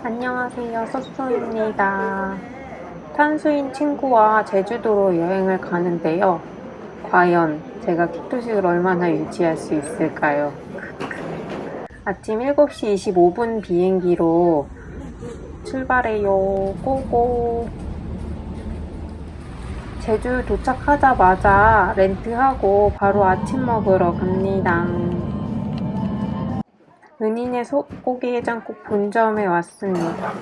안녕하세요, 쏘쏘입니다. 탄수인 친구와 제주도로 여행을 가는데요. 과연 제가 키토식을 얼마나 유지할 수 있을까요? 아침 7시 25분 비행기로 출발해요. 고고! 제주 도착하자마자 렌트하고 바로 아침 먹으러 갑니다. 은인의 소고기 해장국 본점에 왔습니다.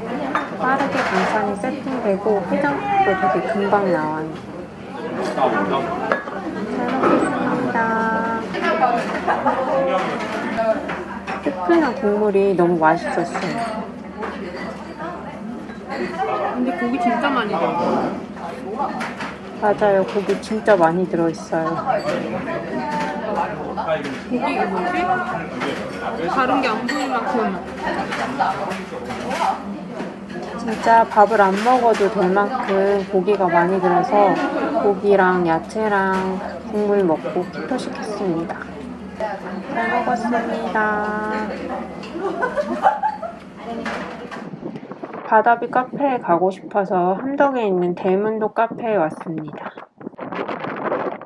빠르게 반찬이 세팅되고 해장국도 되게 금방 나와요. 잘 먹겠습니다. 스프나 국물이 너무 맛있었어요. 근데 고기 진짜 많이 들어. 맞아요. 고기 진짜 많이 들어있어요. 고기가 뭐지? 다른 게 안 보일 만큼. 진짜 밥을 안 먹어도 될 만큼 고기가 많이 들어서 고기랑 야채랑 국물 먹고 키토식 했습니다. 잘 먹었습니다. 바다뷰 카페에 가고 싶어서 함덕에 있는 대문도 카페에 왔습니다.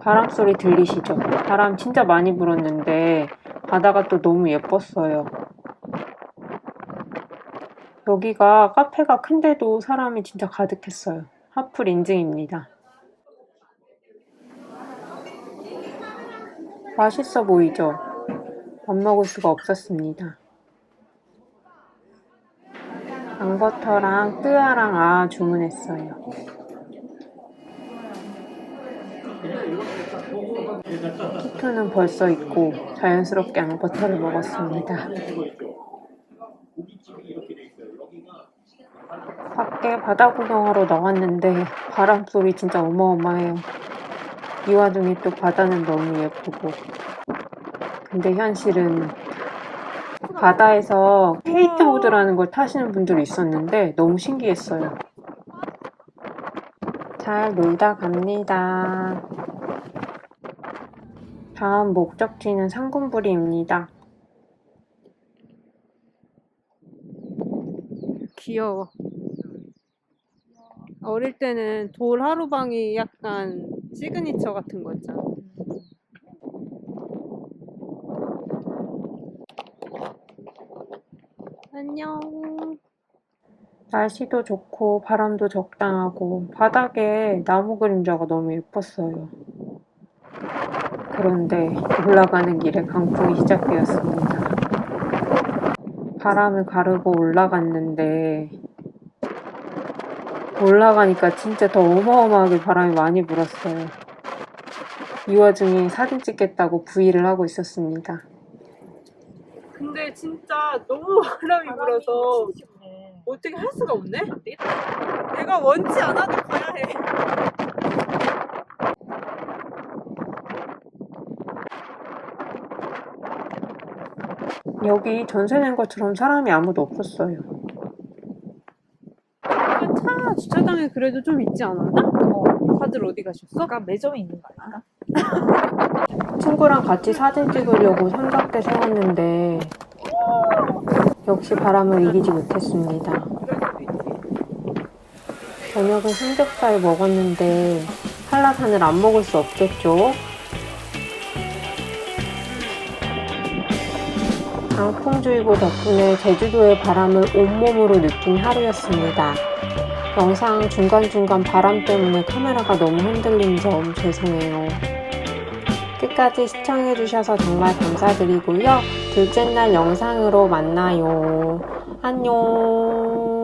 바람소리 들리시죠? 바람 진짜 많이 불었는데 바다가 또 너무 예뻤어요. 여기가 카페가 큰데도 사람이 진짜 가득했어요. 하플 인증입니다. 맛있어 보이죠? 안 먹을 수가 없었습니다. 앙버터랑 뜨아랑 주문했어요. 키토는 벌써 있고 자연스럽게 앙버터를 먹었습니다. 밖에 바다 구경하러 나왔는데 바람소리 진짜 어마어마해요. 이 와중에 또 바다는 너무 예쁘고. 근데 현실은 바다에서 스케이트보드라는 걸 타시는 분들이 있었는데 너무 신기했어요. 잘 놀다 갑니다. 다음 목적지는 상군부리입니다. 귀여워. 어릴 때는 돌 하루방이 약간 시그니처 같은 거 있잖아. 안녕. 날씨도 좋고 바람도 적당하고 바닥에 나무 그림자가 너무 예뻤어요. 그런데 올라가는 길에 강풍이 시작되었습니다. 바람을 가르고 올라갔는데 올라가니까 진짜 더 어마어마하게 바람이 많이 불었어요. 이 와중에 사진 찍겠다고 브이를 하고 있었습니다. 근데 진짜 너무 바람이 불어서 어떻게 할 수가 없네? 내가 원치 않아도 가야 해. 여기 전세 낸 것처럼 사람이 아무도 없었어요. 차 주차장에 그래도 좀 있지 않았나? 다들 어디 가셨어? 아까 매점에 있는 거 아닌가? 친구랑 같이 사진 찍으려고 삼각대 세웠는데 역시 바람을 이기지 못했습니다. 저녁은 삼겹살 먹었는데 한라산을 안 먹을 수 없겠죠? 강풍주의보 덕분에 제주도의 바람을 온몸으로 느낀 하루였습니다. 영상 중간중간 바람 때문에 카메라가 너무 흔들린 점 죄송해요. 끝까지 시청해주셔서 정말 감사드리고요. 둘째 날 영상으로 만나요. 안녕.